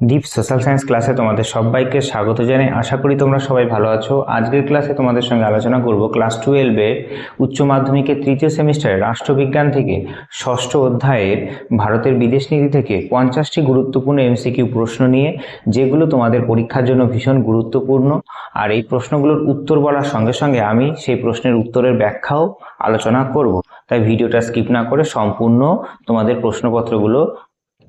Deep social science ক্লাসে তোমাদের সবাইকে স্বাগত জানাই। আশা করি তোমরা সবাই ভালো আছো। আজকের ক্লাসে তোমাদের সঙ্গে আলোচনা করব ক্লাস 12-এর উচ্চ মাধ্যমিকের তৃতীয় সেমিস্টারের রাষ্ট্রবিজ্ঞান থেকে ষষ্ঠ অধ্যায়ের ভারতের বিদেশ নীতি থেকে 50টি গুরুত্বপূর্ণ এমসিকিউ প্রশ্ন নিয়ে, যেগুলো তোমাদের পরীক্ষার জন্য ভীষণ গুরুত্বপূর্ণ। আর এই প্রশ্নগুলোর উত্তর বলার সঙ্গে সঙ্গে আমি সেই প্রশ্নের উত্তরের ব্যাখ্যাও আলোচনা করব। তাই ভিডিওটা স্কিপ না করে সম্পূর্ণ তোমাদের প্রশ্নপত্রগুলো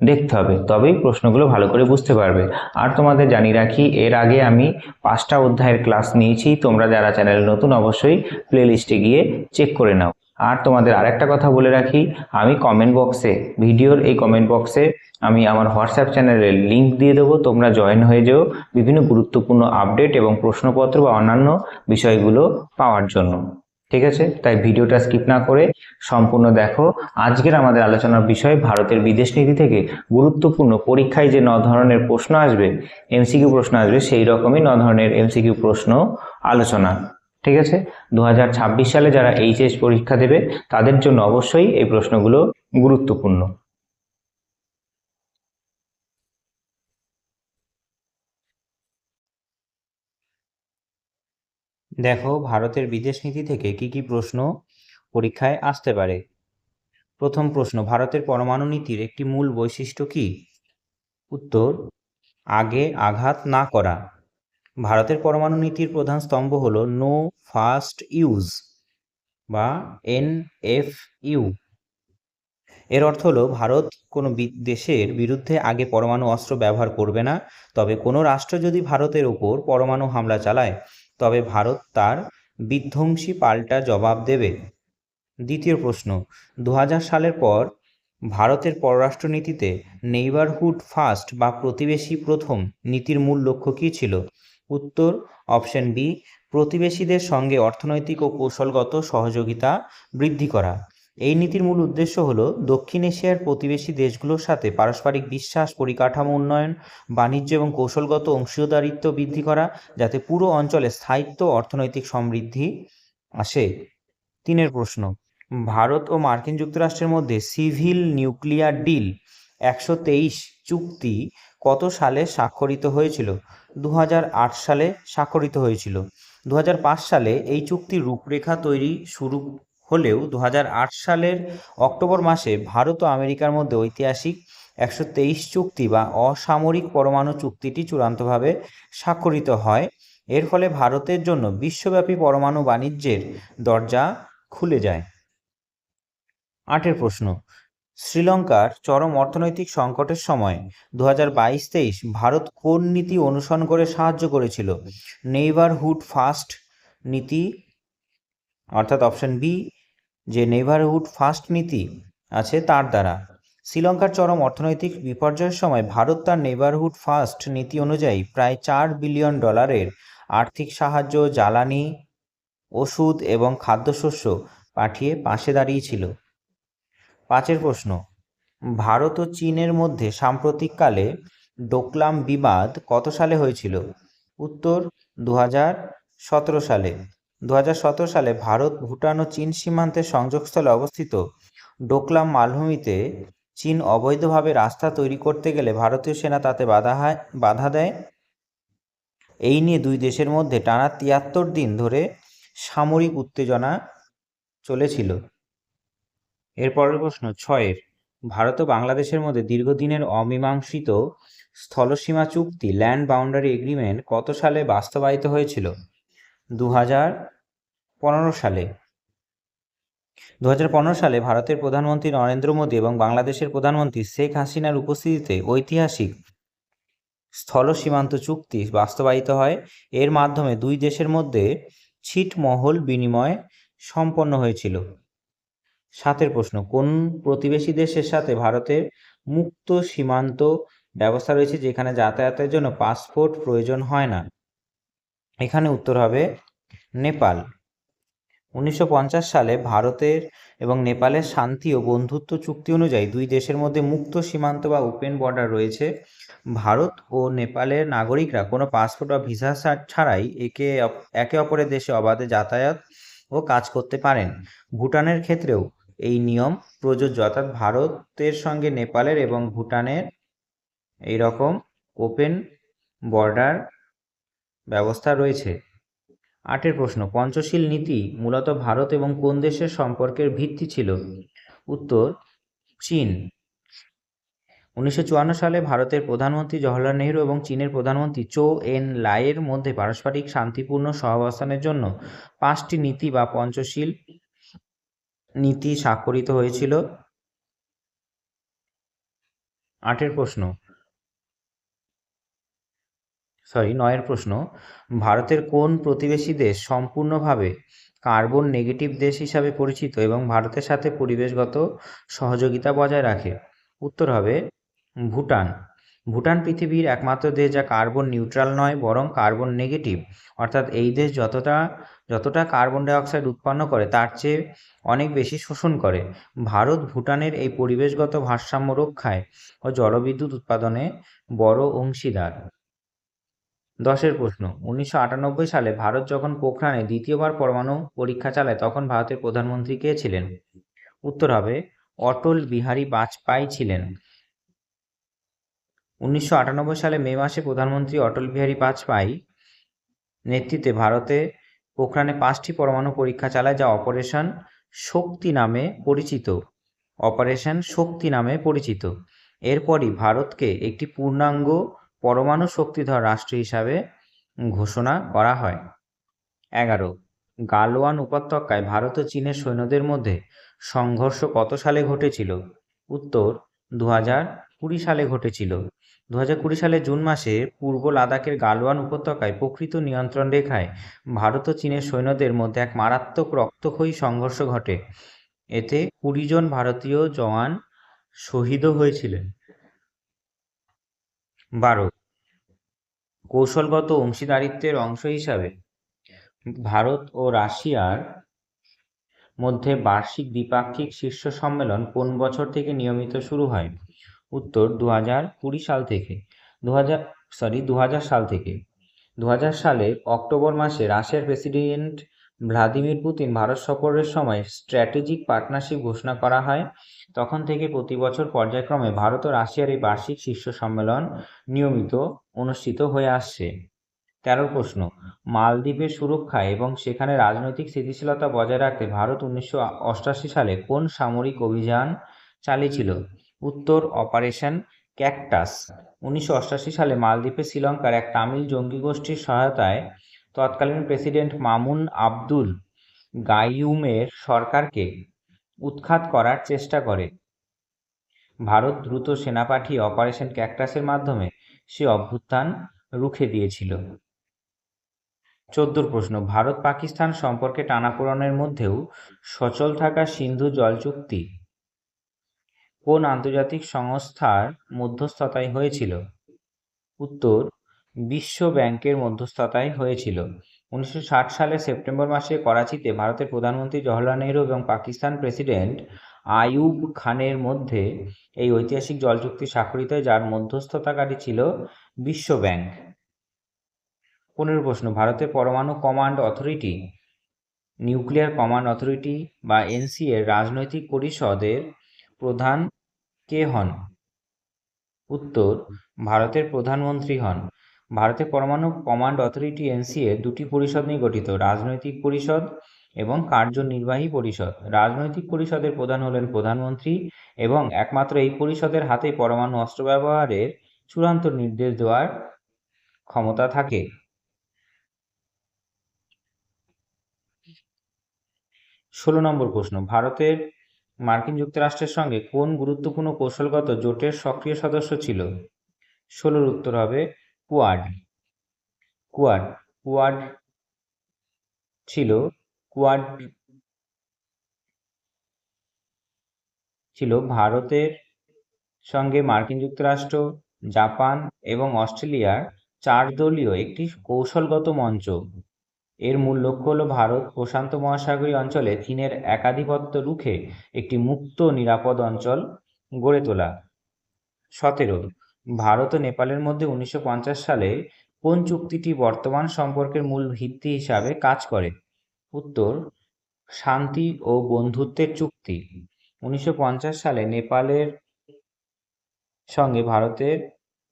দেখতে হবে, তবেই প্রশ্নগুলো ভালো করে বুঝতে পারবে। আর তোমাদের জানিয়ে রাখি, এর আগে আমি 5টা অধ্যায়ের ক্লাস নিয়েছি। তোমরা যারা চ্যানেলে নতুন অবশ্যই প্লে লিস্টে গিয়ে চেক করে নাও। আর তোমাদের আরেকটা কথা বলে রাখি, আমি কমেন্ট বক্সে, ভিডিওর এই কমেন্ট বক্সে আমি আমার হোয়াটসঅ্যাপ চ্যানেলের লিঙ্ক দিয়ে দেবো। তোমরা জয়েন হয়ে যেও বিভিন্ন গুরুত্বপূর্ণ আপডেট এবং প্রশ্নপত্র বা অন্যান্য বিষয়গুলো পাওয়ার জন্য। ঠিক আছে, তাই ভিডিওটা স্কিপ না করে সম্পূর্ণ দেখো। আজকের আমাদের আলোচনার বিষয় ভারতের বিদেশ নীতি থেকে গুরুত্বপূর্ণ, পরীক্ষায় যে 9 ধরনের প্রশ্ন আসবে, এমসিকিউ প্রশ্ন আসবে, সেই রকমই 9 ধরনের এমসিকিউ প্রশ্ন আলোচনা। ঠিক আছে, 2026 সালে যারা এইচএস পরীক্ষা দেবে তাদের জন্য অবশ্যই এই প্রশ্নগুলো গুরুত্বপূর্ণ। দেখো, ভারতের বিদেশ নীতি থেকে কি কি প্রশ্ন পরীক্ষায় আসতে পারে। প্রথম প্রশ্ন, ভারতের পরমাণু নীতির একটি মূল বৈশিষ্ট্য কি? উত্তর, আগে আঘাত না করা। ভারতের পরমাণু নীতির প্রধান স্তম্ভ হল নো ফার্স্ট ইউজ বা NFU। এর অর্থ হলো ভারত কোনো দেশের বিরুদ্ধে আগে পরমাণু অস্ত্র ব্যবহার করবে না, তবে কোনো রাষ্ট্র যদি ভারতের ওপর পরমাণু হামলা চালায় তবে ভারত তার বিধ্বংসী পাল্টা জবাব দেবে। দ্বিতীয় প্রশ্ন, 2000 সালের পর ভারতের পররাষ্ট্রনীতিতে নেইবারহুড ফার্স্ট বা প্রতিবেশী প্রথম নীতির মূল লক্ষ্য কী ছিল? উত্তর, অপশন বি, প্রতিবেশীদের সঙ্গে অর্থনৈতিক ও কৌশলগত সহযোগিতা বৃদ্ধি করা। এই নীতির মূল উদ্দেশ্য হল দক্ষিণ এশিয়ার প্রতিবেশী দেশগুলোর সাথে পারস্পরিক বিশ্বাস, পরিকাঠামো উন্নয়ন, বাণিজ্য এবং কৌশলগত অংশীদারিত্ব বৃদ্ধি করা, যাতে পুরো অঞ্চলে স্থায়িত্ব ও অর্থনৈতিক সমৃদ্ধি আসে। তিনের প্রশ্ন, ভারত ও মার্কিন যুক্তরাষ্ট্রের মধ্যে সিভিল নিউক্লিয়ার ডিল 123 চুক্তি কত সালে স্বাক্ষরিত হয়েছিল? 2008 সালে স্বাক্ষরিত হয়েছিল। 2005 সালে এই চুক্তির রূপরেখা তৈরি শুরু হলেও 2008 সালের অক্টোবর মাসে ভারত ও আমেরিকার মধ্যে ঐতিহাসিক 123 চুক্তি বা অসামরিক পরমাণু চুক্তিটি চূড়ান্তভাবে স্বাক্ষরিত হয়। এর ফলে ভারতের জন্য বিশ্বব্যাপী পরমাণু বাণিজ্যের দরজা খুলে যায়। 8 প্রশ্ন, শ্রীলঙ্কার চরম অর্থনৈতিক সংকটের সময় 2022-23 ভারত কোন নীতি অনুসরণ করে সাহায্য করেছিল? নেইবারহুড ফার্স্ট নীতি, অর্থাৎ অপশন বি, যে নেইবারহুড ফার্স্ট নীতি আছে তার দ্বারা। শ্রীলঙ্কার চরম অর্থনৈতিক বিপর্যয়ের সময় ভারত তার নেইবারহুড ফার্স্ট নীতি অনুযায়ী প্রায় $4 বিলিয়ন আর্থিক সাহায্য, জ্বালানি, ওষুধ এবং খাদ্যশস্য পাঠিয়ে পাশে দাঁড়িয়েছিল। 5 প্রশ্ন, ভারত ও চীনের মধ্যে সাম্প্রতিককালে ডোকলাম বিবাদ কত সালে হয়েছিল? উত্তর, 2017 সালে। 2017 সালে ভারত, ভুটান ও চীন সীমান্তের সংযোগস্থলে অবস্থিত ডোকলাম মালভূমিতে চীন অবৈধভাবে রাস্তা তৈরি করতে গেলে ভারতীয় সেনা তাতে বাধা দেয়। এই নিয়ে দুই দেশের মধ্যে টানা 73 দিন ধরে সামরিক উত্তেজনা চলেছিল। এরপরের প্রশ্ন 6, ভারত ও বাংলাদেশের মধ্যে দীর্ঘদিনের অমীমাংসিত স্থলসীমা চুক্তি ল্যান্ড বাউন্ডারি এগ্রিমেন্ট কত সালে বাস্তবায়িত হয়েছিল? 2015 সালে। 2015 সালে ভারতের প্রধানমন্ত্রী নরেন্দ্র মোদী এবং বাংলাদেশের প্রধানমন্ত্রী শেখ হাসিনার উপস্থিতিতে ঐতিহাসিক স্থল সীমান্ত চুক্তি বাস্তবায়িত হয়। এর মাধ্যমে দুই দেশের মধ্যে ছিটমহল বিনিময় সম্পন্ন হয়েছিল। 7 প্রশ্ন, কোন প্রতিবেশী দেশের সাথে ভারতের মুক্ত সীমান্ত ব্যবস্থা রয়েছে যেখানে যাতায়াতের জন্য পাসপোর্ট প্রয়োজন হয় না? এখানে উত্তর হবে নেপাল। 1950 সালে ভারতের এবং নেপালের শান্তি ও বন্ধুত্ব চুক্তি অনুযায়ী দুই দেশের মধ্যে মুক্ত সীমান্ত বা ওপেন বর্ডার রয়েছে। ভারত ও নেপালের নাগরিকরা কোনো পাসপোর্ট বা ভিসা ছাড়াই একে অপরের দেশে অবাধে যাতায়াত ও কাজ করতে পারেন। ভুটানের ক্ষেত্রেও এই নিয়ম প্রযোজ্য, অর্থাৎ ভারতের সঙ্গে নেপালের এবং ভুটানের এই রকম ওপেন বর্ডার ব্যবস্থা রয়েছে। 8 প্রশ্ন, পঞ্চশীল নীতি মূলত ভারত এবং কোন দেশের সম্পর্কের ভিত্তি ছিল? উত্তর, চীন। 1954 সালে ভারতের প্রধানমন্ত্রী জওহরলাল নেহরু এবং চীনের প্রধানমন্ত্রী চৌ এন লাইয়ের মধ্যে পারস্পরিক শান্তিপূর্ণ সহাবস্থানের জন্য 5টি নীতি বা পঞ্চশীল নীতি স্বাক্ষরিত হয়েছিল। 9 প্রশ্ন, ভারতের কোন প্রতিবেশী দেশ সম্পূর্ণভাবে কার্বন নেগেটিভ দেশ হিসাবে পরিচিত এবং ভারতের সাথে পরিবেশগত সহযোগিতা বজায় রাখে? উত্তর হবে ভুটান। ভুটান পৃথিবীর একমাত্র দেশ যা কার্বন নিউট্রাল নয় বরং কার্বন নেগেটিভ, অর্থাৎ এই দেশ যতটা কার্বন ডাইঅক্সাইড উৎপন্ন করে তার চেয়ে অনেক বেশি শোষণ করে। ভারত ভুটানের এই পরিবেশগত ভারসাম্য রক্ষায় ও জলবিদ্যুৎ উৎপাদনে বড় অংশীদার। 10 প্রশ্ন, 1998 সালে ভারত যখন পোখরানে দ্বিতীয়বার পরমাণু পরীক্ষা চালায় তখন ভারতের প্রধানমন্ত্রী কে ছিলেন? উত্তর হবে অটল বিহারী বাজপেয়ী ছিলেন। 1998 সালে মে মাসে প্রধানমন্ত্রী অটল বিহারী বাজপেয়ী নেতৃত্বে ভারতে পোখরানে 5টি পরমাণু পরীক্ষা চালায় যা অপারেশন শক্তি নামে পরিচিত। এরপরই ভারতকে একটি পূর্ণাঙ্গ পরমাণু শক্তিধর রাষ্ট্র হিসাবে ঘোষণা করা হয়। 11, গালওয়ান উপত্যকায় ভারত ও চীনের সৈন্যদের মধ্যে সংঘর্ষ কত সালে ঘটেছিল? উত্তর, 2020 সালে ঘটেছিল। 2020 সালের জুন মাসে পূর্ব লাদাখের গালওয়ান উপত্যকায় প্রকৃত নিয়ন্ত্রণ রেখায় ভারত ও চীনের সৈন্যদের মধ্যে এক মারাত্মক রক্তক্ষয়ী সংঘর্ষ ঘটে। এতে 20 জন ভারতীয় জওয়ান শহীদও হয়েছিলেন। 12, কৌশলগত অংশীদারিত্বের অংশ হিসাবে ভারত ও রাশিয়ার মধ্যে বার্ষিক দ্বিপাক্ষিক শীর্ষ সম্মেলন কোন বছর থেকে নিয়মিত শুরু হয়? উত্তর, 2020 সাল থেকে। 2000 সাল থেকে। 2000 সালে অক্টোবর মাসে রাশিয়ার প্রেসিডেন্ট ভ্লাদিমির পুতিন ভারত সফরের সময় স্ট্র্যাটেজিক পার্টনারশিপ ঘোষণা করা হয়। তখন থেকে প্রতি বছর পর্যায়ক্রমে ভারত ও রাশিয়ার এই বার্ষিক শীর্ষ সম্মেলন নিয়মিত অনুষ্ঠিত হয়ে আসছে। 13 প্রশ্ন, মালদ্বীপের সুরক্ষা এবং সেখানে রাজনৈতিক স্থিতিশীলতা বজায় রাখতে ভারত 1988 সালে কোন সামরিক অভিযান চালিয়েছিল? উত্তর, অপারেশন ক্যাকটাস। 1988 সালে মালদ্বীপে শ্রীলঙ্কার এক তামিল জঙ্গি গোষ্ঠীর সহায়তায় তৎকালীন প্রেসিডেন্ট মামুন আবদুল গাইয়ুমের সরকারকে উৎখাত করার চেষ্টা করে। ভারত দ্রুত সেনা পাঠিয়ে অপারেশন ক্যাকটাসের মাধ্যমে সে অভ্যুত্থান রুখে দিয়েছিল। 14 প্রশ্ন, ভারত পাকিস্তান সম্পর্কে টানাপোড়েনের মধ্যেও সচল থাকা সিন্ধু জল চুক্তি কোন আন্তর্জাতিক সংস্থার মধ্যস্থতায় হয়েছিল? উত্তর, বিশ্ব ব্যাংকের মধ্যস্থতায় হয়েছিল। 1960 সালের সেপ্টেম্বর মাসে করাচিতে ভারতের প্রধানমন্ত্রী জওহরলাল নেহরু এবং পাকিস্তান প্রেসিডেন্ট আইয়ুব খানের মধ্যে এই ঐতিহাসিক জল চুক্তি স্বাক্ষরিত হয় যার মধ্যস্থতাকারী ছিল বিশ্ব ব্যাংক। 15 প্রশ্ন, ভারতের পরমাণু command authority nuclear command authority বা এনসিএ এর রাজনৈতিক পরিষদের প্রধান কে হন? উত্তর, ভারতের প্রধানমন্ত্রী হন। ভারতের পরমাণু কমান্ড অথরিটি এনসিএ দুটি পরিষদ নিয়ে গঠিত, রাজনৈতিক পরিষদ এবং কার্যনির্বাহী পরিষদ। রাজনৈতিক পরিষদের প্রধান হলেন প্রধানমন্ত্রী এবং একমাত্র এই পরিষদের হাতেই পরমাণু অস্ত্র ব্যবহারের চূড়ান্ত নির্দেশ দেওয়ার ক্ষমতা থাকে। 16 প্রশ্ন, ভারতের মার্কিন যুক্তরাষ্ট্রের সঙ্গে কোন গুরুত্বপূর্ণ কৌশলগত জোটের সক্রিয় সদস্য ছিল? 16 উত্তর হবে কোয়াড। কোয়াড ছিল ভারতের সঙ্গে মার্কিন যুক্তরাষ্ট্র, জাপান এবং অস্ট্রেলিয়ার 4 দলীয় একটি কৌশলগত মঞ্চ। এর মূল লক্ষ্য হল ভারত প্রশান্ত মহাসাগরীয় অঞ্চলে চীনের একাধিপত্য রুখে একটি মুক্ত নিরাপদ অঞ্চল গড়ে তোলা। 17, ভারত ও নেপালের মধ্যে 1950 সালে কোন চুক্তিটি বর্তমান সম্পর্কের মূল ভিত্তি হিসাবে কাজ করে? উত্তর, শান্তি ও বন্ধুত্বের চুক্তি। 1950 সালে নেপালের সঙ্গে ভারতের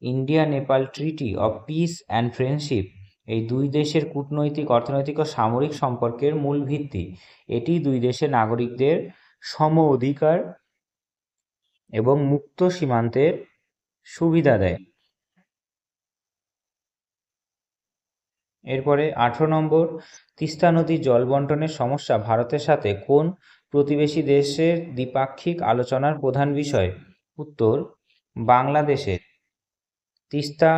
India Nepal treaty of piece and friendship এই দুই দেশের কূটনৈতিক, অর্থনৈতিক ও সামরিক সম্পর্কের মূল ভিত্তি। এটি দুই দেশের নাগরিকদের সম অধিকার এবং মুক্ত সীমান্তের সুবিধা দেয়। এরপরে 18 নম্বর, তিস্তা নদীর জল বন্টনের সমস্যা ভারতের সাথে কোন প্রতিবেশী দেশের দ্বিপাক্ষিক আলোচনার প্রধান বিষয়? উত্তর, বাংলাদেশের। তিস্তা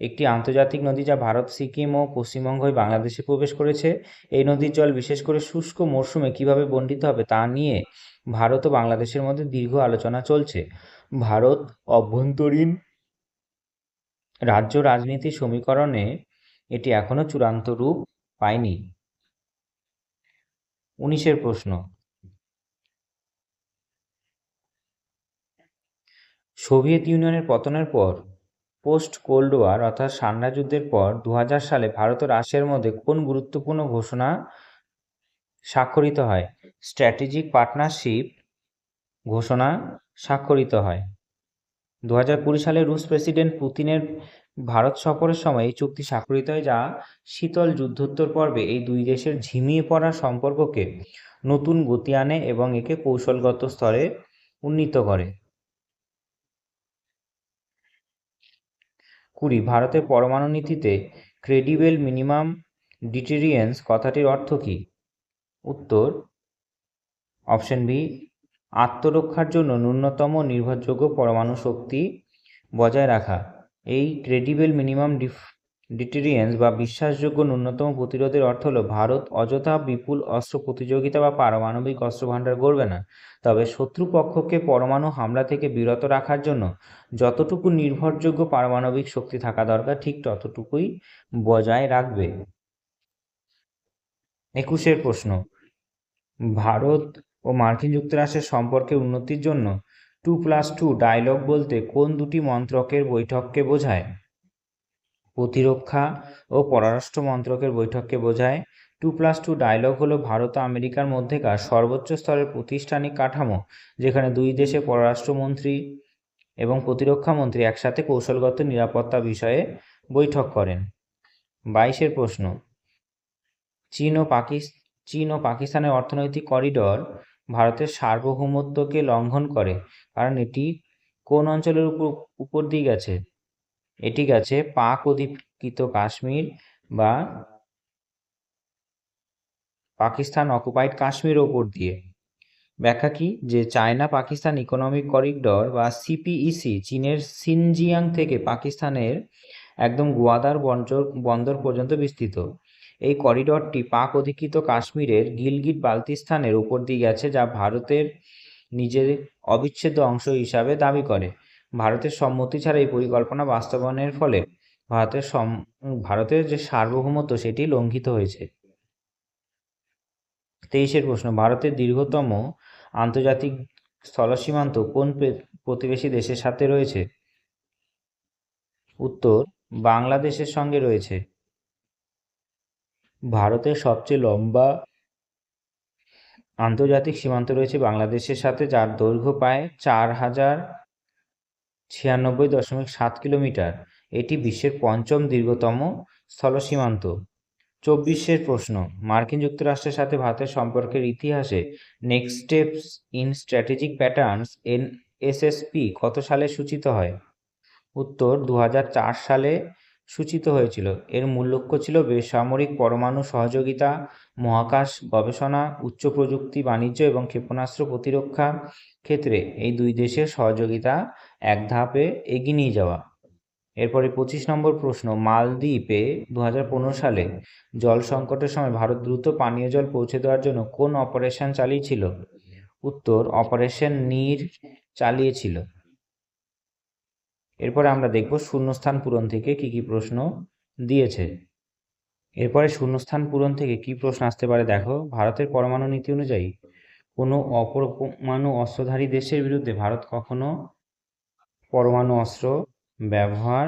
একটি আন্তর্জাতিক নদী যা ভারত, সিকিম ও পশ্চিমবঙ্গ হয়ে বাংলাদেশে প্রবেশ করেছে। এই নদীর জল বিশেষ করে শুষ্ক মরশুমে কিভাবে বণ্টিত হবে তা নিয়ে ভারত ও বাংলাদেশের মধ্যে দীর্ঘ আলোচনা চলছে। ভারত অভ্যন্তরীণ রাজ্য রাজনীতির সমীকরণে এটি এখনো চূড়ান্ত রূপ পায়নি। 19 প্রশ্ন, সোভিয়েত ইউনিয়নের পতনের পর পোস্ট কোল্ড ওয়ার অর্থাৎ ঠান্ডা যুদ্ধের পর 2000 সালে ভারত ও রাশিয়ার মধ্যে কোন গুরুত্বপূর্ণ ঘোষণা স্বাক্ষরিত হয়? স্ট্র্যাটেজিক পার্টনারশিপ ঘোষণা স্বাক্ষরিত হয়। 2020 সালে রুশ প্রেসিডেন্ট পুতিনের ভারত সফরের সময় এই চুক্তি স্বাক্ষরিত হয়, যা শীতল যুদ্ধোত্তর পর্বে এই দুই দেশের ঝিমিয়ে পড়া সম্পর্ককে নতুন গতি আনে এবং একে কৌশলগত স্তরে উন্নীত করে। 20, ভারতের পরমাণু নীতিতে ক্রেডিবল মিনিমাম ডিটেরিয়েন্স কথাটির অর্থ কী? উত্তর, অপশন বি, আত্মরক্ষার জন্য ন্যূনতম নির্ভরযোগ্য পরমাণু শক্তি বজায় রাখা। এই ক্রেডিবল মিনিমাম ডিটেরিয়েন্স বা বিশ্বাসযোগ্য ন্যূনতম প্রতিরোধের অর্থ হলো ভারত অযথা বিপুল অস্ত্র প্রতিযোগিতা বা পারমাণবিক অস্ত্র ভাণ্ডার গড়বে না, তবে শত্রুপক্ষকে পরমাণু হামলা থেকে বিরত রাখার জন্য যতটুকু নির্ভরযোগ্য পারমাণবিক শক্তি থাকা দরকার ঠিক ততটুকুই বজায় রাখবে। 21 প্রশ্ন, ভারত ও মার্কিন যুক্তরাষ্ট্রের সম্পর্কের উন্নতির জন্য 2+2 ডায়ালগ বলতে কোন দুটি মন্ত্রকের বৈঠককে বোঝায়? প্রতিরক্ষা ও পররাষ্ট্র মন্ত্রকের বৈঠককে বোঝায়। 2+2 ডায়ালগ হলো ভারত ও আমেরিকার মধ্যেকার সর্বোচ্চ স্তরের প্রাতিষ্ঠানিক কাঠামো, যেখানে দুই দেশের পররাষ্ট্রমন্ত্রী এবং প্রতিরক্ষা মন্ত্রী একসাথে কৌশলগত নিরাপত্তা বিষয়ে বৈঠক করেন। 22 প্রশ্ন, চীন ও পাকিস্তানের অর্থনৈতিক করিডর ভারতের সার্বভৌমত্বকে লঙ্ঘন করে, কারণ এটি কোন অঞ্চলের উপর দিয়ে গেছে? এটি গেছে পাক অধিকৃত কাশ্মীর বা পাকিস্তান অকুপাইড কাশ্মীরের ওপর দিয়ে। ব্যাখ্যা কি? যে চায়না পাকিস্তান ইকোনমিক করিডর বা সিপিইসি চীনের সিনজিয়াং থেকে পাকিস্তানের একদম গোয়াদার বন্দর পর্যন্ত বিস্তৃত। এই করিডরটি পাক অধিকৃত কাশ্মীরের গিলগিট বালতিস্তানের উপর দিয়ে গেছে, যা ভারতের নিজের অবিচ্ছেদ্য অংশ হিসাবে দাবি করে। ভারতের সম্মতি ছাড়া এই পরিকল্পনা বাস্তবায়নের ফলে ভারতের যে সার্বভৌমত্ব সেটি লঙ্ঘিত হয়েছে। 23 প্রশ্ন, ভারতের দীর্ঘতম আন্তর্জাতিক স্থলসীমান্ত কোন প্রতিবেশী দেশের সাথে রয়েছে? উত্তর, বাংলাদেশের সঙ্গে রয়েছে। ভারতের সবচেয়ে লম্বা আন্তর্জাতিক সীমান্ত রয়েছে বাংলাদেশের সাথে, যার দৈর্ঘ্য প্রায় 4096.7 কিলোমিটার। এটি বিশ্বের পঞ্চম দীর্ঘতম স্থলসীমান্ত। 24 প্রশ্ন, মার্কিন যুক্তরাষ্ট্রের সাথে ভারতের সম্পর্কের ইতিহাসে next steps in strategic patterns NSSP কত সালে সূচিত হয়? উত্তর, 2004 সালে সূচিত হয়েছিল। এর মূল লক্ষ্য ছিল বেসামরিক পরমাণু সহযোগিতা, মহাকাশ গবেষণা, উচ্চ প্রযুক্তি বাণিজ্য এবং ক্ষেপণাস্ত্র প্রতিরক্ষা ক্ষেত্রে এই দুই দেশের সহযোগিতা এক ধাপে এগিয়ে নিয়ে যাওয়া। এরপরে 25 নম্বর প্রশ্ন, মালদ্বীপে 2015 সালে জল সংকটের সময় ভারত দ্রুত পানীয় জল পৌঁছে দেওয়ার জন্য কোন অপারেশন চালিয়েছিল? উত্তর, অপারেশন নীর চালিয়েছিল। এরপরে আমরা দেখব শূন্যস্থান পূরণ থেকে কি কি প্রশ্ন দিয়েছে। এরপরে শূন্যস্থান পূরণ থেকে কি প্রশ্ন আসতে পারে দেখো। ভারতের পরমাণু নীতি অনুযায়ী কোনো অপরমাণু অস্ত্রধারী দেশের বিরুদ্ধে ভারত কখনো পরমাণু অস্ত্র ব্যবহার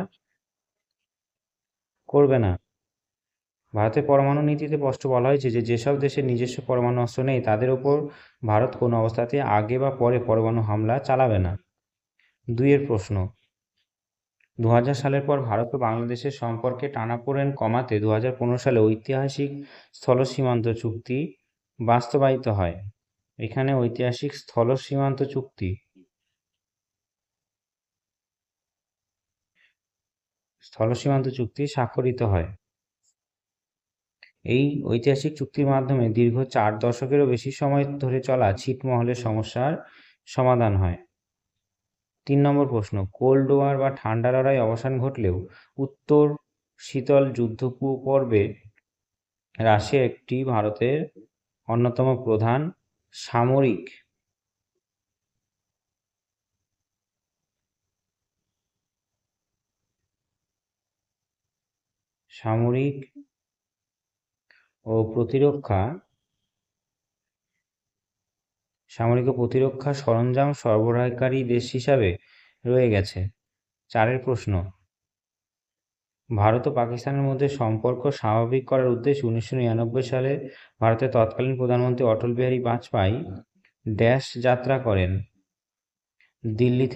করবে না। ভারতের পরমাণু নীতিতে স্পষ্ট বলা হয়েছে যে যেসব দেশের নিজস্ব পরমাণু অস্ত্র নেই তাদের ওপর ভারত কোনো অবস্থাতে আগে বা পরে পরমাণু হামলা চালাবে না। 2 প্রশ্ন, 2000 সালের পর ভারত ও বাংলাদেশের সম্পর্কে টানাপোড়েন কমাতে 2015 সালে ঐতিহাসিক স্থল সীমান্ত চুক্তি বাস্তবায়িত হয়। এখানে ঐতিহাসিক স্থল সীমান্ত চুক্তি স্বাক্ষরিত হয়। এই ঐতিহাসিক চুক্তির মাধ্যমে দীর্ঘ 4 দশকেরও বেশি সময় ধরে চলা ছিটমহলের সমস্যার সমাধান হয়। 3 নম্বর প্রশ্ন, কোল্ড ওয়ার বা ঠান্ডা লড়াই অবসান ঘটলেও উত্তর শীতল যুদ্ধ পর্বে রাশিয়া একটি ভারতের অন্যতম প্রধান সামরিক ও প্রতিরক্ষা সরঞ্জাম সরবরাহকারী দেশ হিসাবে রয়ে গেছে। 4 প্রশ্ন, ভারত ও পাকিস্তানের মধ্যে সম্পর্ক স্বাভাবিক করার উদ্দেশ্যে 1999 সালে ভারতের তৎকালীন প্রধানমন্ত্রী অটল বিহারী বাজপেয়ী ড্যাশ যাত্রা করেন। দিল্লি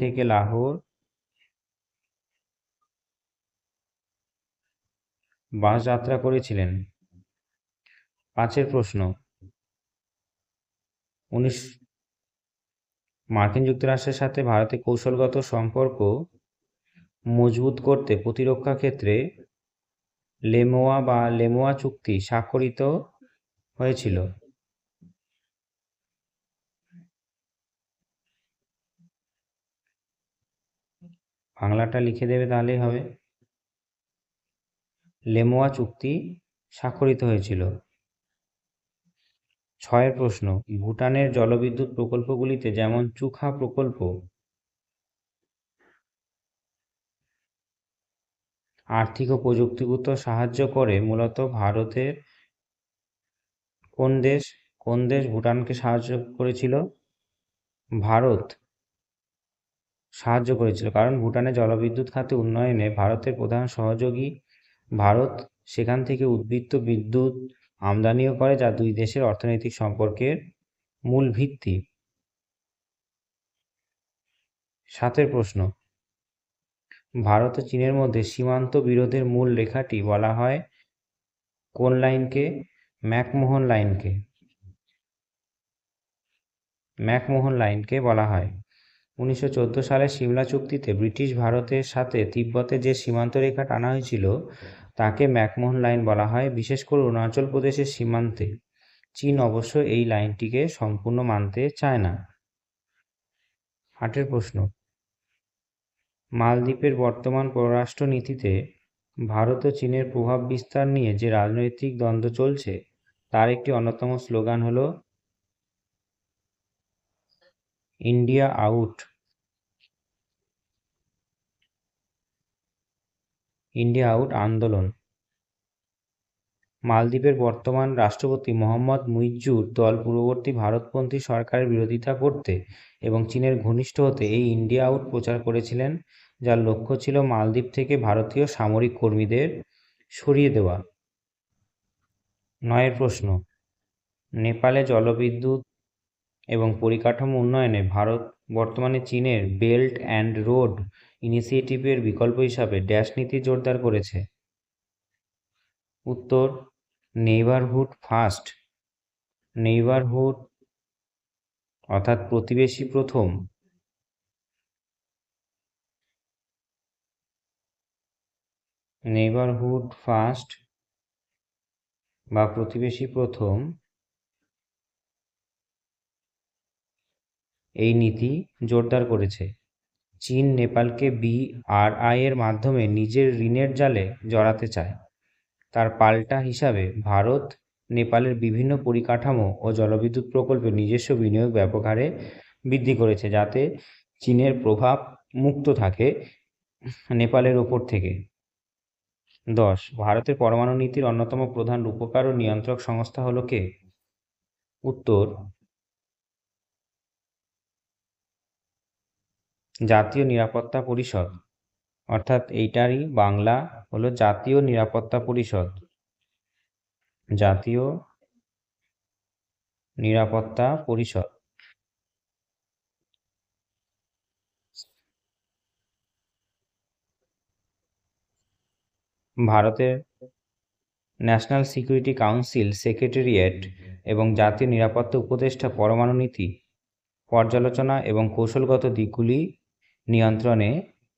থেকে লাহোর বাস যাত্রা করেছিলেন। 5 প্রশ্ন, মার্কিন যুক্তরাষ্ট্রের সাথে ভারতের কৌশলগত সম্পর্ক মজবুত করতে প্রতিরক্ষা ক্ষেত্রে লেমোয়া চুক্তি স্বাক্ষরিত হয়েছিল। বাংলাটা লিখে দেবে তাহলেই হবে। লেমোয়া চুক্তি স্বাক্ষরিত হয়েছিল। 6 প্রশ্ন, ভুটানের জলবিদ্যুৎ প্রকল্পগুলিতে যেমন চুখা প্রকল্প আর্থিক ও প্রযুক্তিগত সাহায্য করে মূলত ভারতের কোন দেশ ভুটানকে সাহায্য করেছিল? ভারত সাহায্য করেছিল, কারণ ভুটানের জলবিদ্যুৎ খাতে উন্নয়নে ভারতের প্রধান সহযোগী। ভারত সেখান থেকে উদ্বৃত্ত বিদ্যুৎ আমদানিও করে, যা দুই দেশের অর্থনৈতিক সম্পর্কের মূল ভিত্তি। 7 প্রশ্ন, ভারত ও চীনের মধ্যে সীমান্ত বিরোধের মূল রেখাটি বলা হয় কোন লাইনকে? ম্যাকমোহন লাইনকে বলা হয়। 1914 সালে সিমলা চুক্তিতে ব্রিটিশ ভারতের সাথে তিব্বতে যে সীমান্ত রেখা টানা হয়েছিল তাকে ম্যাকমোহন লাইন বলা হয়। বিশেষ করে অরুণাচল প্রদেশের সীমান্তে চীন অবশ্য এই লাইনটিকে সম্পূর্ণ মানতে চায় না। 8 প্রশ্ন, মালদ্বীপের বর্তমান পররাষ্ট্র নীতিতে ভারত ও চীনের প্রভাব বিস্তার নিয়ে যে রাজনৈতিক দ্বন্দ্ব চলছে তার একটি অন্যতম স্লোগান হলো ইন্ডিয়া আউট আন্দোলন। মালদ্বীপের বর্তমান রাষ্ট্রপতি মোহাম্মদ মুইজ্জুর দল পূর্ববর্তী ভারতপন্থী সরকারের বিরোধিতা করতে এবং চীনের ঘনিষ্ঠ হতে এই ইন্ডিয়া আউট প্রচার করেছিলেন, যার লক্ষ্য ছিল মালদ্বীপ থেকে ভারতীয় সামরিক কর্মীদের সরিয়ে দেওয়া। 9 প্রশ্ন, নেপালে জলবিদ্যুৎ এবং পরিকাঠামো উন্নয়নে ভারত বর্তমানে চীনের বেল্ট অ্যান্ড রোড ইনিশিয়েটিভের বিকল্প হিসাবে ড্যাশ নীতি জোরদার করেছে? উত্তর নেইবারহুড অর্থাৎ প্রতিবেশী প্রথম। নেইবারহুড ফার্স্ট বা প্রতিবেশী প্রথম এই নীতি জোরদার করেছে। চীন নেপালকে BRI এর মাধ্যমে নিজের ঋণের জালে জড়াতে চায়। তার পাল্টা হিসাবে ভারত নেপালের বিভিন্ন পরিকাঠামো ও জলবিদ্যুৎ প্রকল্পে নিজস্ব বিনিয়োগ ব্যাপক হারে বৃদ্ধি করেছে, যাতে চীনের প্রভাব মুক্ত থাকে নেপালের ওপর থেকে। 10, ভারতের পরমাণু নীতির অন্যতম প্রধান রূপকার ও নিয়ন্ত্রক সংস্থা হলো কে? উত্তর জাতীয় নিরাপত্তা পরিষদ, অর্থাৎ এইটারই বাংলা হলো জাতীয় নিরাপত্তা পরিষদ। জাতীয় নিরাপত্তা পরিষদ। ভারতের ন্যাশনাল সিকিউরিটি কাউন্সিল সেক্রেটারিয়েট এবং জাতীয় নিরাপত্তা উপদেষ্টা পরমাণু নীতি পর্যালোচনা এবং কৌশলগত দিকগুলি নিয়ন্ত্রণে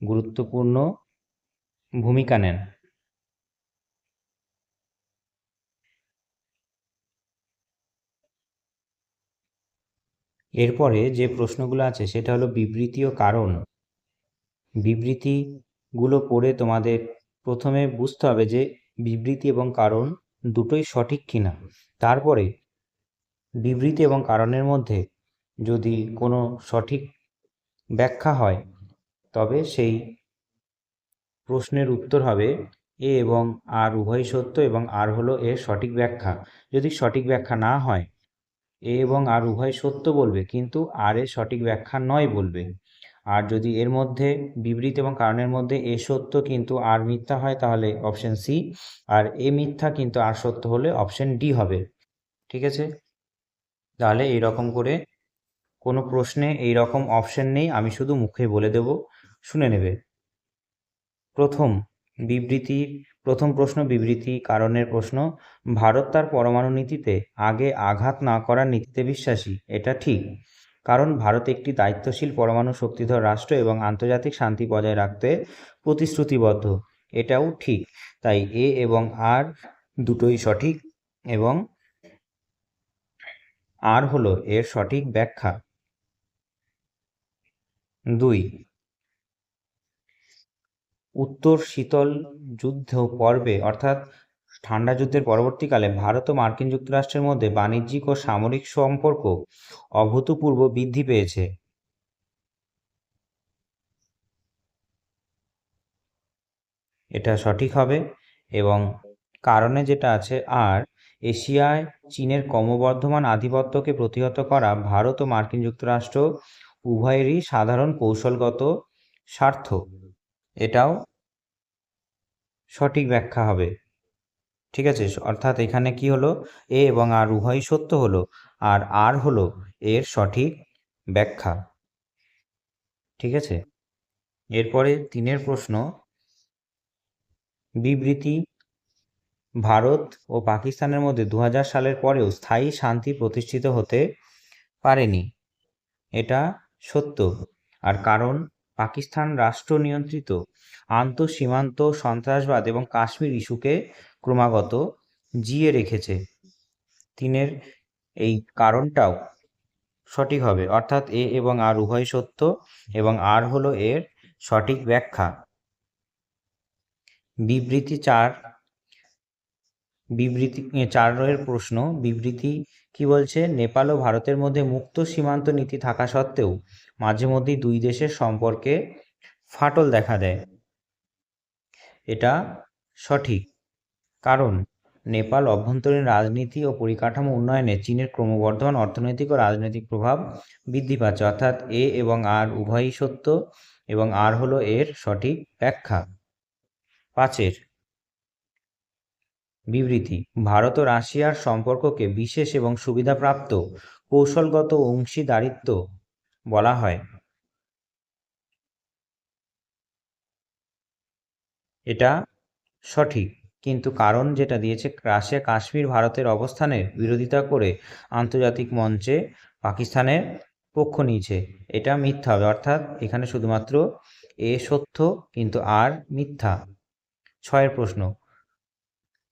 গুরুত্বপূর্ণ ভূমিকা নেন। এরপরে যে প্রশ্নগুলো আছে সেটা হলো বিবৃতি ও কারণ। বিবৃতিগুলো পড়ে তোমাদের প্রথমে বুঝতে হবে যে বিবৃতি এবং কারণ দুটোই সঠিক কিনা। তারপরে বিবৃতি এবং কারণের মধ্যে যদি কোনো সঠিক ব্যাখ্যা হয় তবে সেই প্রশ্নের উত্তর হবে এ এবং আর উভয় সত্য এবং আর হলো এর সঠিক ব্যাখ্যা। যদি সঠিক ব্যাখ্যা না হয় এ এবং আর উভয় সত্য বলবে কিন্তু আর এর সঠিক ব্যাখ্যা নয় বলবে। আর যদি এর মধ্যে বিবৃতি এবং কারণের মধ্যে এ সত্য কিন্তু আর মিথ্যা হয় তাহলে অপশন সি, আর এ মিথ্যা কিন্তু আর সত্য হলে অপশন ডি হবে। ঠিক আছে, তাহলে এইরকম করে কোনো প্রশ্নে এই রকম অপশন নেই, আমি শুধু মুখে বলে দেব, শুনে নেবে। প্রথম প্রশ্ন বিবৃতি কারণের প্রশ্ন। ভারত তার পরমাণু নীতিতে আগে আঘাত না করার নীতিতে বিশ্বাসী, এটা ঠিক। কারণ ভারত একটি দায়িত্বশীল পরমাণু শক্তিধর রাষ্ট্র এবং আন্তর্জাতিক শান্তি বজায় রাখতে প্রতিশ্রুতিবদ্ধ, এটাও ঠিক। তাই এ এবং আর দুটোই সঠিক এবং আর হলো এর সঠিক ব্যাখ্যা। 2, উত্তর শীতল যুদ্ধ পর্বে অর্থাৎ ঠান্ডা যুদ্ধের পরবর্তীকালে ভারত ও মার্কিন যুক্তরাষ্ট্রের মধ্যে বাণিজ্যিক ও সামরিক সম্পর্ক অভূতপূর্ব বৃদ্ধি পেয়েছে, এটা সঠিক হবে। এবং কারণে যেটা আছে আর এশিয়ায় চীনের ক্রমবর্ধমান আধিপত্যকে প্রতিহত করা ভারত ও মার্কিন যুক্তরাষ্ট্র উভয়েরই সাধারণ কৌশলগত স্বার্থ, এটাও সঠিক ব্যাখ্যা হবে। ঠিক আছে, অর্থাৎ এখানে কি হলো এ এবং আর উভয়ই সত্য হলো আর আর হলো এর সঠিক ব্যাখ্যা। ঠিক আছে, এরপরে 3 প্রশ্ন, বিবৃতি ভারত ও পাকিস্তানের মধ্যে 2000 সালের পরেও স্থায়ী শান্তি প্রতিষ্ঠিত হতে পারেনি, এটা সত্য। আর কারণ পাকিস্তান রাষ্ট্র নিয়ন্ত্রিত আন্তঃসীমান্ত সন্ত্রাসবাদ এবং কাশ্মীর ইস্যুকে ক্রমাগত জিয়ে রেখেছে। 3 এই কারণটাও সঠিক হবে, অর্থাৎ এ এবং আর উভয় সত্য এবং আর হলো এর সঠিক ব্যাখ্যা। বিবৃতি 4 প্রশ্ন, বিবৃতি কি বলছে, নেপাল ও ভারতের মধ্যে মুক্ত সীমান্ত নীতি থাকা সত্ত্বেও মাঝে মধ্যেই দুই দেশের সম্পর্কে ফাটল দেখা দেয়, এটা সঠিক। কারণ নেপাল অভ্যন্তরীণ রাজনীতি ও পরিকাঠামো উন্নয়নে চীনের ক্রমবর্ধমান অর্থনৈতিক ও রাজনৈতিক প্রভাব বৃদ্ধি পাচ্ছে, অর্থাৎ এ এবং আর উভয়ই সত্য এবং আর হলো এর সঠিক ব্যাখ্যা। 5 বিবৃতি ভারত ও রাশিয়ার সম্পর্ককে বিশেষ এবং সুবিধাপ্রাপ্ত কৌশলগত অংশীদারিত্ব বলা হয়, এটা সঠিক। কিন্তু কারণ যেটা দিয়েছে রাশিয়া কাশ্মীর ভারতের অবস্থানের বিরোধিতা করে আন্তর্জাতিক মঞ্চে পাকিস্তানের পক্ষ নিয়েছে, এটা মিথ্যা হবে, অর্থাৎ এখানে শুধুমাত্র এ সত্য কিন্তু আর মিথ্যা। 6 প্রশ্ন,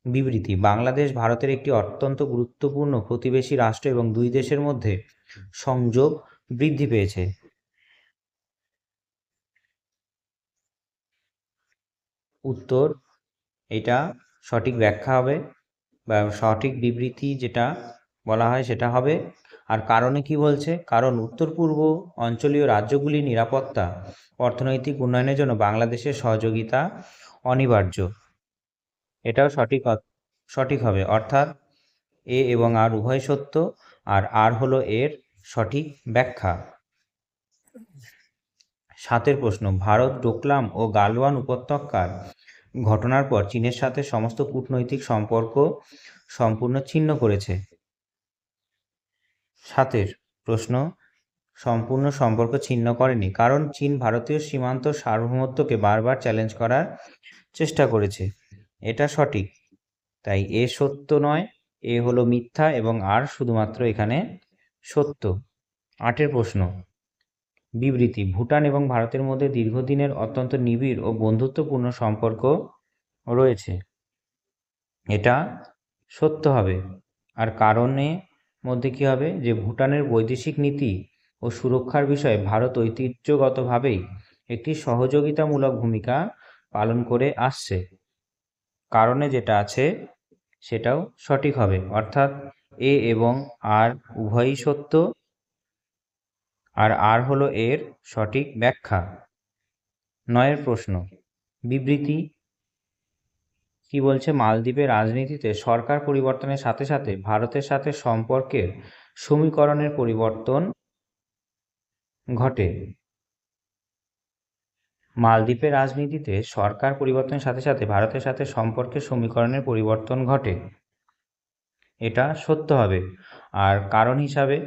বিবৃতি বাংলাদেশ ভারতের একটি অত্যন্ত গুরুত্বপূর্ণ প্রতিবেশী রাষ্ট্র এবং দুই দেশের মধ্যে সংযোগ বৃদ্ধি পেয়েছে, উত্তর এটা সঠিক ব্যাখ্যা হবে বা সঠিক বিবৃতি যেটা বলা হয় সেটা হবে। আর কারণে কি বলছে, কারণ উত্তর পূর্ব অঞ্চলীয় রাজ্যগুলির নিরাপত্তা অর্থনৈতিক উন্নয়নের জন্য বাংলাদেশের সহযোগিতা অনিবার্য, এটাও সঠিক হবে, অর্থাৎ এ এবং আর উভয় সত্য আর আর হলো এর সঠিক ব্যাখ্যা। 7 প্রশ্ন, ভারত ডোকলাম ও গালওয়ান উপত্যকার ঘটনার পর চীনের সাথে সমস্ত কূটনৈতিক সম্পর্ক সম্পূর্ণ ছিন্ন করেছে। 7 প্রশ্ন, সম্পূর্ণ সম্পর্ক ছিন্ন করেনি, কারণ চীন ভারতীয় সীমান্ত সার্বভৌমত্বকে বারবার চ্যালেঞ্জ করার চেষ্টা করেছে। এটা সঠিক, তাই এ সত্য নয়, এ হলো মিথ্যা এবং আর শুধুমাত্র এখানে সত্য। 8 প্রশ্ন, বিবৃতি। ভুটান এবং ভারতের মধ্যে দীর্ঘদিনের অত্যন্ত নিবিড় ও বন্ধুত্বপূর্ণ সম্পর্ক রয়েছে, এটা সত্য হবে। আর কারণে মধ্যে কি হবে, যে ভুটানের বৈদেশিক নীতি ও সুরক্ষার বিষয়ে ভারত ঐতিহ্যগতভাবেই একটি সহযোগিতামূলক ভূমিকা পালন করে আসছে, কারণে যেটা আছে সেটাও সঠিক হবে, অর্থাৎ এ এবং আর উভয়ই সত্য, আর আর হলো এর সঠিক ব্যাখ্যা। 9 প্রশ্ন, বিবৃতি কি বলছে, মালদ্বীপের রাজনীতিতে সরকার পরিবর্তনের সাথে সাথে ভারতের সাথে সম্পর্কের সমীকরণের পরিবর্তন ঘটে। মালদ্বীপের রাজনীতিতে সরকার পরিবর্তনের সাথে সাথে ভারতের সাথে সম্পর্কের সমীকরণের পরিবর্তন ঘটে, এটা সত্য হবে। আর কারণ হিসাবে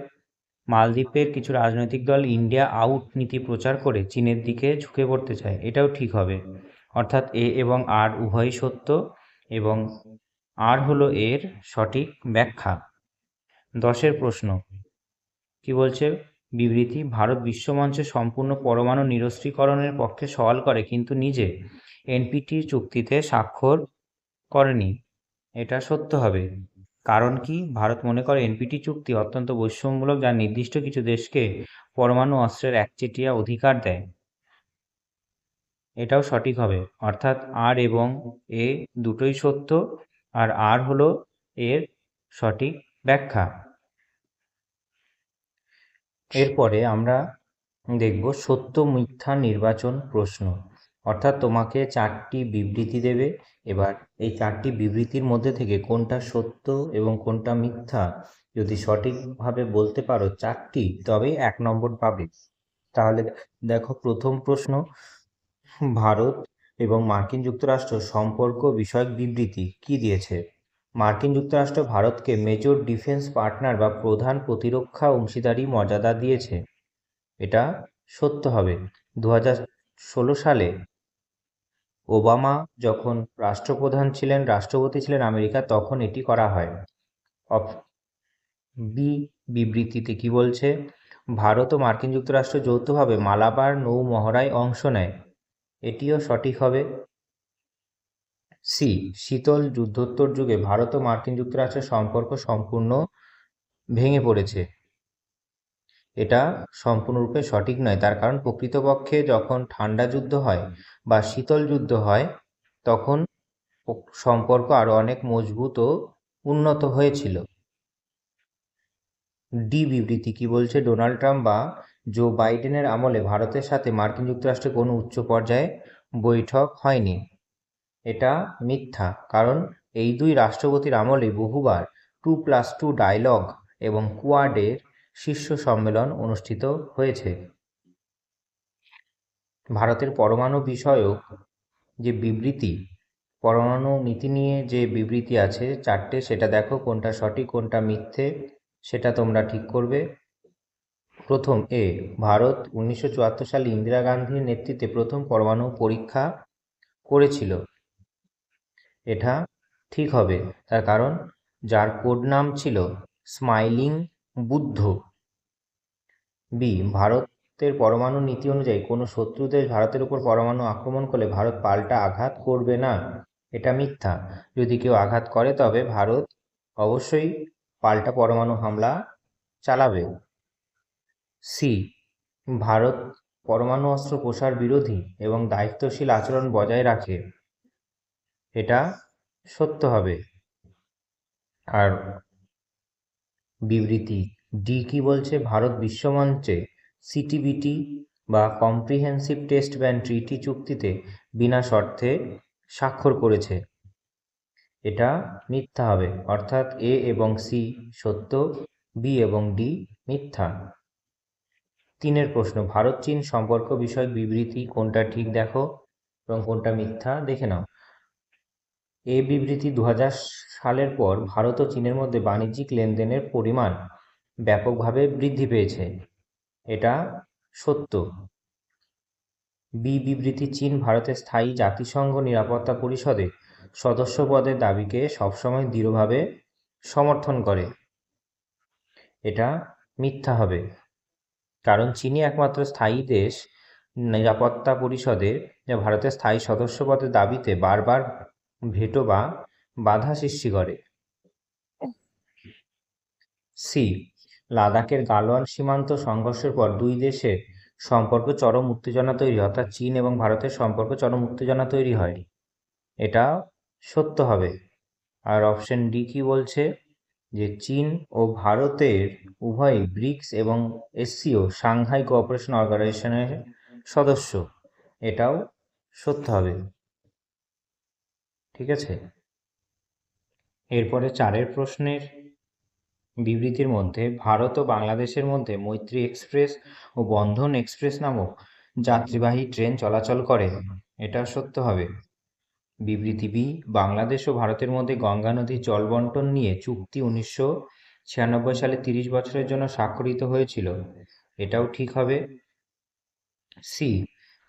মালদ্বীপের কিছু রাজনৈতিক দল ইন্ডিয়া আউট নীতি প্রচার করে চীনের দিকে ঝুঁকে পড়তে চায়, এটাও ঠিক হবে, অর্থাৎ এ এবং আর উভয়ই সত্য এবং আর হলো এর সঠিক ব্যাখ্যা। 10 প্রশ্ন, কি বলছে, বিবৃতি। ভারত বিশ্বমঞ্চে সম্পূর্ণ পরমাণু নিরস্ত্রীকরণের পক্ষে সওয়াল করে কিন্তু নিজে এনপিটি চুক্তিতে স্বাক্ষর করেনি, এটা সত্য হবে। কারণ কি, ভারত মনে করে এনপিটি চুক্তি অত্যন্ত বৈষম্যমূলক, যা নির্দিষ্ট কিছু দেশকে পরমাণু অস্ত্রের একচেটিয়া অধিকার দেয়, এটাও সঠিক হবে, অর্থাৎ আর এবং এ দুটোই সত্য, আর আর হলো এর সঠিক ব্যাখ্যা। এরপরে আমরা দেখব সত্য মিথ্যা নির্বাচন প্রশ্ন, অর্থাৎ তোমাকে 4টি বিবৃতি দেবে, এবার এই 4টি বিবৃতির মধ্যে থেকে কোনটা সত্য এবং কোনটা মিথ্যা যদি সঠিকভাবে বলতে পারো 4টি, তবেই 1 নম্বর পাবে। তাহলে দেখো, প্রথম প্রশ্ন, ভারত এবং মার্কিন যুক্তরাষ্ট্র সম্পর্ক বিষয়ক বিবৃতি কি দিয়েছে। মার্কিন যুক্তরাষ্ট্র ভারতকে মেজর ডিফেন্স পার্টনার বা প্রধান প্রতিরক্ষা অংশীদারি মর্যাদা দিয়েছে, এটা সত্য হবে। 2016 সালে ওবামা যখন রাষ্ট্রপতি ছিলেন আমেরিকা, তখন এটি করা হয়। বি বিবৃতিতে কি বলছে, ভারত ও মার্কিন যুক্তরাষ্ট্র যৌথভাবে মালাবার নৌ মহড়ায় অংশ নেয়, এটিও সঠিক হবে। সি, শীতল যুদ্ধোত্তর যুগে ভারত ও মার্কিন যুক্তরাষ্ট্রের সম্পর্ক সম্পূর্ণ ভেঙে পড়েছে, এটা সম্পূর্ণরূপে সঠিক নয়। তার কারণ প্রকৃতপক্ষে যখন ঠান্ডা যুদ্ধ হয় বা শীতল যুদ্ধ হয়, তখন সম্পর্ক আরো অনেক মজবুত ও উন্নত হয়েছিল। ডি বিবৃতি কি বলছে, ডোনাল্ড ট্রাম্প বা জো বাইডেনের আমলে ভারতের সাথে মার্কিন যুক্তরাষ্ট্রের কোনো উচ্চ পর্যায়ে বৈঠক হয়নি, এটা মিথ্যা। কারণ এই দুই রাষ্ট্রপতির আমলে বহুবার 2+2 ডায়ালগ এবং কোয়াডের শীর্ষ সম্মেলন অনুষ্ঠিত হয়েছে। ভারতের পরমাণু বিষয়ক যে বিবৃতি, পরমাণু নীতি নিয়ে যে বিবৃতি আছে 4টে, সেটা দেখো কোনটা সঠিক কোনটা মিথ্যে, সেটা তোমরা ঠিক করবে। প্রথম, এ, ভারত 1974 সালে ইন্দিরা গান্ধীর নেতৃত্বে প্রথম পরমাণু পরীক্ষা করেছিল, এটা ঠিক হবে। তার কারণ যার কোড নাম ছিল স্মাইলিং বুদ্ধ। বি, ভারতের পরমাণু নীতি অনুযায়ী কোনো শত্রু দেশ ভারতের উপর পরমাণু আক্রমণ করলে ভারত পাল্টা আঘাত করবে না, এটা মিথ্যা। যদি কেউ আঘাত করে তবে ভারত অবশ্যই পাল্টা পরমাণু হামলা চালাবে। সি, ভারত পরমাণু অস্ত্র প্রসার বিরোধী এবং দায়িত্বশীল আচরণ বজায় রাখে, এটা সত্য হবে। আর বিবৃতি ডি কি বলছে, ভারত বিশ্বমঞ্চে সিটিবিটি বা কম্প্রিহেন্সিভ টেস্ট ব্যান ট্রিটি চুক্তিতে বিনা শর্তে স্বাক্ষর করেছে, এটা মিথ্যা হবে, অর্থাৎ এ এবং সি সত্য, বি এবং ডি মিথ্যা। 3 প্রশ্ন, ভারত চীন সম্পর্ক বিষয়ক বিবৃতি কোনটা ঠিক দেখো এবং কোনটা মিথ্যা দেখে নাও। এই বিবৃতি 2000 সালের পর ভারত ও চীনের মধ্যে বাণিজ্যিক লেনদেনের পরিমাণ ব্যাপকভাবে বৃদ্ধি পেয়েছে, এটা সত্য। বি বিবৃতি, চীন ভারতের স্থায়ী জাতিসংঘ নিরাপত্তা পরিষদে সদস্য পদের দাবিকে সবসময় দৃঢ়ভাবে সমর্থন করে। এটা মিথ্যা হবে, কারণ চীনই একমাত্র স্থায়ী দেশ নিরাপত্তা পরিষদে যা ভারতের স্থায়ী সদস্য পদের দাবিতে বারবার ভেটো বা বাধা সৃষ্টি করে। সি, লাদাখের গালওয়ান সীমান্ত সংঘর্ষের পর দুই দেশের সম্পর্ক চরম উত্তেজনা তৈরি, অর্থাৎ চীন এবং ভারতের সম্পর্ক চরম উত্তেজনা তৈরি হয়। এটা সত্য হবে। আর অপশন ডি কি বলছে, যে চীন ও ভারতের উভয়ই ব্রিক্স এবং এসসিও সাংহাই কোঅপারেশন অর্গানাইজেশনের সদস্য। এটাও সত্য হবে। ঠিক আছে, এরপরে 4 প্রশ্নের বিবৃতির মধ্যে ভারত ও বাংলাদেশের মধ্যে মৈত্রী এক্সপ্রেস ও বন্ধন এক্সপ্রেস নামক যাত্রীবাহী ট্রেন চলাচল করে। এটা সত্য হবে। বিবৃতি বি, বাংলাদেশ ও ভারতের মধ্যে গঙ্গা নদীর জল বন্টন নিয়ে চুক্তি 1996 সালে 30 বছরের জন্য স্বাক্ষরিত হয়েছিল। এটাও ঠিক হবে। সি,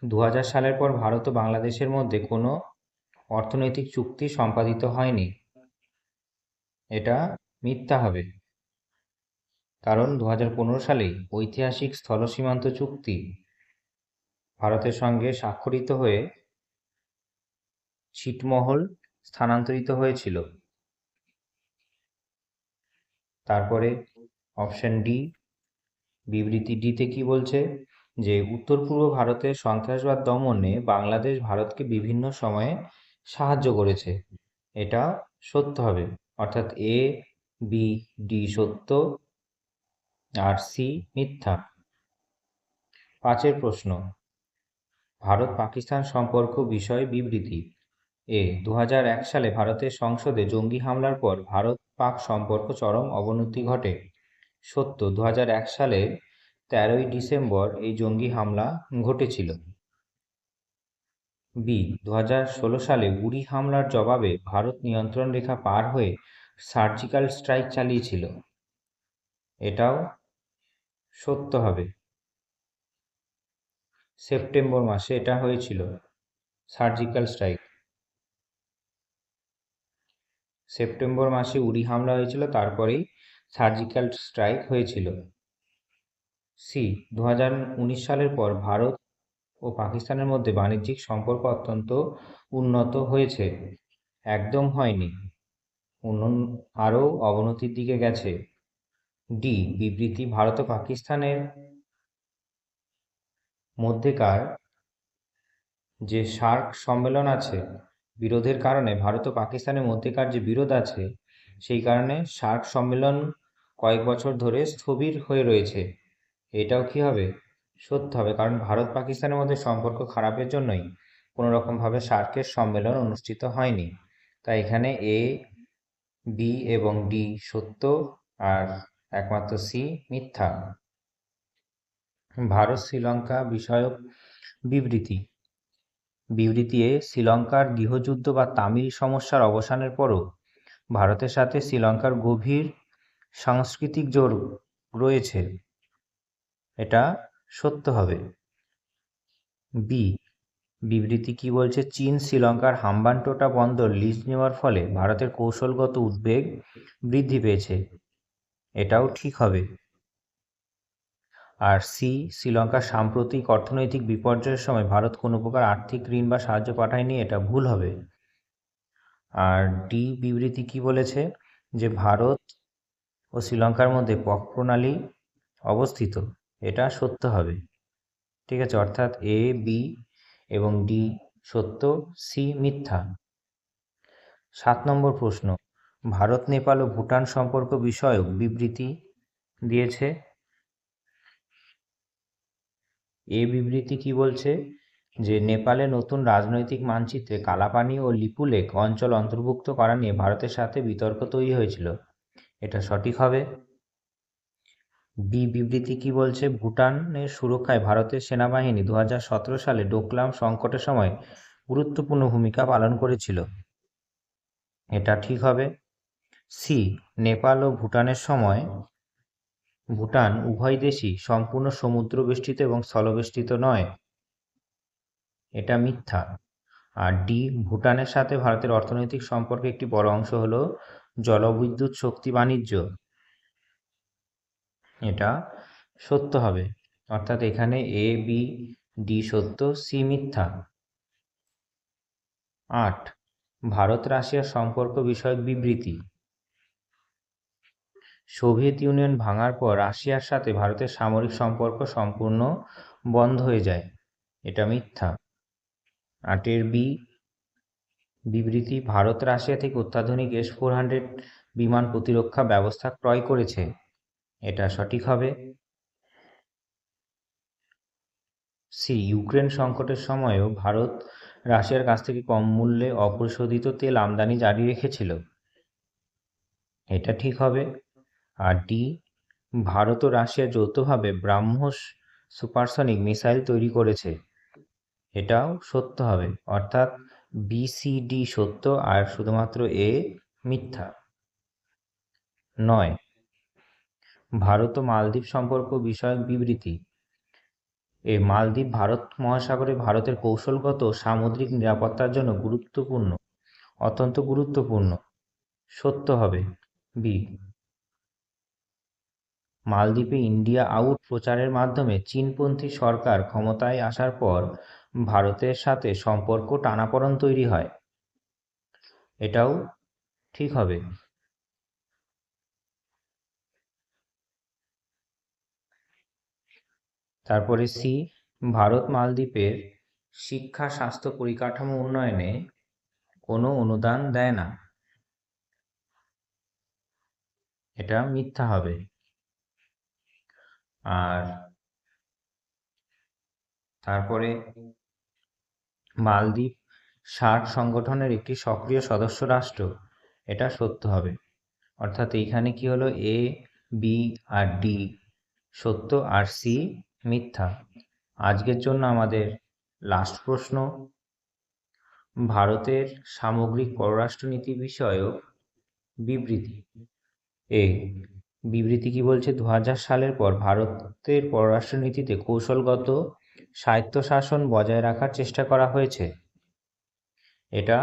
2000 সালের পর ভারত ও বাংলাদেশের মধ্যে কোনো অর্থনৈতিক চুক্তি সম্পাদিত হয়নি। এটা মিথ্যা হবে, কারণ 2015 সালেই ঐতিহাসিক স্থল সীমান্ত চুক্তি ভারতের সঙ্গে স্বাক্ষরিত হয়ে ছিটমহল স্থানান্তরিত হয়েছিল। তারপরে অপশন ডি, বিবৃতি ডিতে কি বলছে, যে উত্তর পূর্ব ভারতের সন্ত্রাসবাদ দমনে বাংলাদেশ ভারতকে বিভিন্ন সময়ে সাহায্য করেছে। এটা সত্য হবে, অর্থাৎ এ, বি, ডি সত্য আর সি মিথ্যা। 5 প্রশ্ন, ভারত পাকিস্তান সম্পর্ক বিষয়ে বিবৃতি। এ, 2001 সালে ভারতের সংসদে জঙ্গি হামলার পর ভারত পাক সম্পর্ক চরম অবনতি ঘটে। সত্য, 2001 সালে 13ই ডিসেম্বর এই জঙ্গি হামলা ঘটেছিল। বি, 2016 সালে উরি হামলার জবাবে ভারত নিয়ন্ত্রণ রেখা পার হয়ে সার্জিক্যাল স্ট্রাইক চালিয়েছিল। এটাও সত্য হবে। সেপ্টেম্বর মাসে এটা হয়েছিল, সার্জিক্যাল স্ট্রাইক। সেপ্টেম্বর মাসে উরি হামলা হয়েছিল, তারপরেই সার্জিক্যাল স্ট্রাইক হয়েছিল। সি, 2019 সালের পর ভারত ও পাকিস্তানের মধ্যে বাণিজ্যিক সম্পর্ক অত্যন্ত উন্নত হয়েছে। একদম হয়নি, আরও অবনতির দিকে গেছে। ডি, বিবৃতি ভারত ও পাকিস্তানের মধ্যেকার যে সার্ক সম্মেলন আছে, বিরোধের কারণে ভারত ও পাকিস্তানের মধ্যেকার যে বিরোধ আছে, সেই কারণে সার্ক সম্মেলন কয়েক বছর ধরে স্থবির হয়ে রয়েছে। এটাও কি হবে, সত্য হবে, কারণ ভারত পাকিস্তানের মধ্যে সম্পর্ক খারাপের জন্যই কোনো রকমভাবে সার্কের সম্মেলন অনুষ্ঠিত হয়নি। তাই এখানে এ, বি এবং ডি সত্য আর একমাত্র সি মিথ্যা। ভারত শ্রীলঙ্কা বিষয়ক বিবৃতি। বিবৃতি এ, শ্রীলঙ্কার গৃহযুদ্ধ বা তামিল সমস্যার অবসানের পরও ভারতের সাথে শ্রীলঙ্কার গভীর সাংস্কৃতিক জোড় রয়েছে। এটা সত্য হবে। বি, বিবৃতি কি বলছে, চীন শ্রীলঙ্কার হাম্বানটোটা বন্দর লিজ নেওয়ার ফলে ভারতের কৌশলগত উদ্বেগ বৃদ্ধি পেয়েছে। এটাও ঠিক হবে। আর সি, শ্রীলঙ্কার সাম্প্রতিক অর্থনৈতিক বিপর্যয়ের সময় ভারত কোনো প্রকার আর্থিক ঋণ বা সাহায্য পাঠায়নি। এটা ভুল হবে। আর ডি, বিবৃতি কি বলেছে, যে ভারত ও শ্রীলঙ্কার মধ্যে পক প্রণালী অবস্থিত। এটা সত্য হবে। ঠিক আছে, অর্থাৎ এ, বি এবং ডি সত্য, সি মিথ্যা। 7 নম্বর প্রশ্ন, ভারত নেপাল ও ভুটান সম্পর্ক বিষয়ক বিবৃতি দিয়েছে। এই বিবৃতি কি বলছে, যে নেপালে নতুন রাজনৈতিক মানচিত্রে কালাপানি ও লিপুলেখ অঞ্চল অন্তর্ভুক্ত করা নিয়ে ভারতের সাথে বিতর্ক তৈরি হয়েছিল। এটা সঠিক হবে। বি, বিবৃতি কি বলছে, ভুটানের সুরক্ষায় ভারতের সেনাবাহিনী 2017 সালে ডোকলাম সংকটের সময় গুরুত্বপূর্ণ ভূমিকা পালন করেছিল। এটা ঠিক হবে। সি, নেপাল ও ভুটানের সময় ভুটান উভয় দেশই সম্পূর্ণ সমুদ্র বেষ্টিত এবং স্থলবেষ্টিত নয়। এটা মিথ্যা। আর ডি, ভুটানের সাথে ভারতের অর্থনৈতিক সম্পর্কে একটি বড় অংশ হলো জলবিদ্যুৎ শক্তি বাণিজ্য। এটা সত্য হবে, অর্থাৎ এখানে এ, বি, ডি সত্য, সি মিথ্যা। 8, ভারত রাশিয়ার সম্পর্ক বিষয়ক বিবৃতি। সোভিয়েত ইউনিয়ন ভাঙার পর রাশিয়ার সাথে ভারতের সামরিক সম্পর্ক সম্পূর্ণ বন্ধ হয়ে যায়। এটা মিথ্যা। 8 বি, বিবৃতি, ভারত রাশিয়া থেকে অত্যাধুনিক S-400 বিমান প্রতিরক্ষা ব্যবস্থা ক্রয় করেছে। এটা সঠিক হবে। সি, ইউক্রেন সংকটের সময়ও ভারত রাশিয়ার কাছ থেকে কম মূল্যে অপরিশোধিত তেল আমদানি জারি রেখেছিল। এটা ঠিক হবে। আর ডি, ভারত ও রাশিয়া যৌথভাবে ব্রাহ্মোস সুপারসনিক মিসাইল তৈরি করেছে। এটাও সত্য হবে, অর্থাৎ বি, সি, ডি সত্য আর শুধুমাত্র এ মিথ্যা। 9, ভারত ও মালদ্বীপ সম্পর্ক বিষয়ক বিবৃতি। মালদ্বীপ ভারত মহাসাগরে ভারতের কৌশলগত ও সামুদ্রিক নিরাপত্তার জন্য গুরুত্বপূর্ণ, অত্যন্ত গুরুত্বপূর্ণ। সত্য হবে বি। মালদ্বীপে ইন্ডিয়া আউট প্রচারের মাধ্যমে চীনপন্থী সরকার ক্ষমতায় আসার পর ভারতের সাথে সম্পর্ক টানাপোড়েন তৈরি হয়। এটাও ঠিক হবে। তারপরে সি, ভারত মালদ্বীপের শিক্ষা স্বাস্থ্য পরিকাঠামো উন্নয়নে কোনো অনুদান দেয় না। এটা মিথ্যা হবে। আর তারপরে মালদ্বীপ সার্ক সংগঠনের একটি সক্রিয় সদস্য রাষ্ট্র। এটা সত্য হবে, অর্থাৎ এইখানে কি হলো, এ, বি আর ডি সত্য আর সি মিথ্যা। আজকের জন্য আমাদের লাস্ট প্রশ্ন, ভারতের সামগ্রিক পররাষ্ট্রনীতি বিষয়ক বিবৃতি। বিবৃতি কি বলছে, 2000 সালের পর ভারতের পররাষ্ট্রনীতিতে কৌশলগত স্বায়ত্তশাসন বজায় রাখার চেষ্টা করা হয়েছে। এটা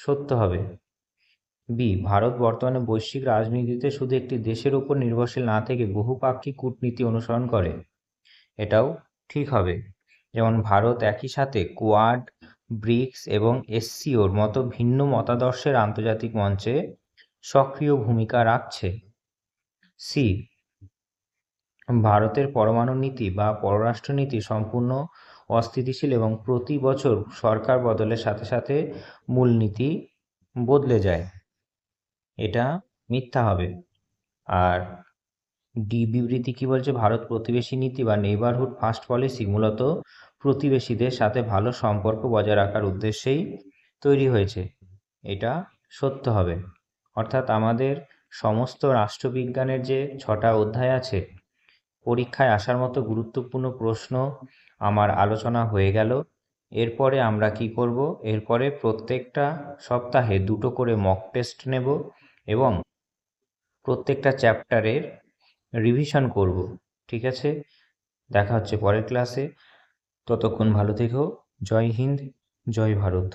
সত্য হবে। বি, ভারত বর্তমানে বৈশ্বিক রাজনীতিতে শুধু একটি দেশের উপর নির্ভরশীল না থেকে বহুপাক্ষিক কূটনীতি অনুসরণ করে। এটাও ঠিক হবে। যেমন ভারত একই সাথে কোয়াড, ব্রিক্স এবং এসসিওর মতো ভিন্ন মতাদর্শের আন্তর্জাতিক মঞ্চে সক্রিয় ভূমিকা রাখছে। সি, ভারতের পরমাণু নীতি বা পররাষ্ট্রনীতি সম্পূর্ণ অস্থিতিশীল এবং প্রতি বছর সরকার বদলের সাথে সাথে মূলনীতি বদলে যায়। এটা মিথ্যা হবে। আর ডি বিবৃতি কি বলছে, ভারত প্রতিবেশী নীতি বা নেইবারহুড ফার্স্ট পলিসি মূলত প্রতিবেশীদের সাথে ভালো সম্পর্ক বজায় রাখার উদ্দেশ্যেই তৈরি হয়েছে। এটা সত্য হবে, অর্থাৎ আমাদের সমস্ত রাষ্ট্রবিজ্ঞানের যে 6টা অধ্যায় আছে, পরীক্ষায় আসার মতো গুরুত্বপূর্ণ প্রশ্ন আমার আলোচনা হয়ে গেল। এরপরে আমরা কি করব, এরপরে প্রত্যেকটা সপ্তাহে 2টো করে মক টেস্ট নেব এবং প্রত্যেকটা চ্যাপ্টারের রিভিশন করব। ঠিক আছে, দেখা হচ্ছে পরের ক্লাসে। ততক্ষণ ভালো থেকো। জয় হিন্দ, জয় ভারত।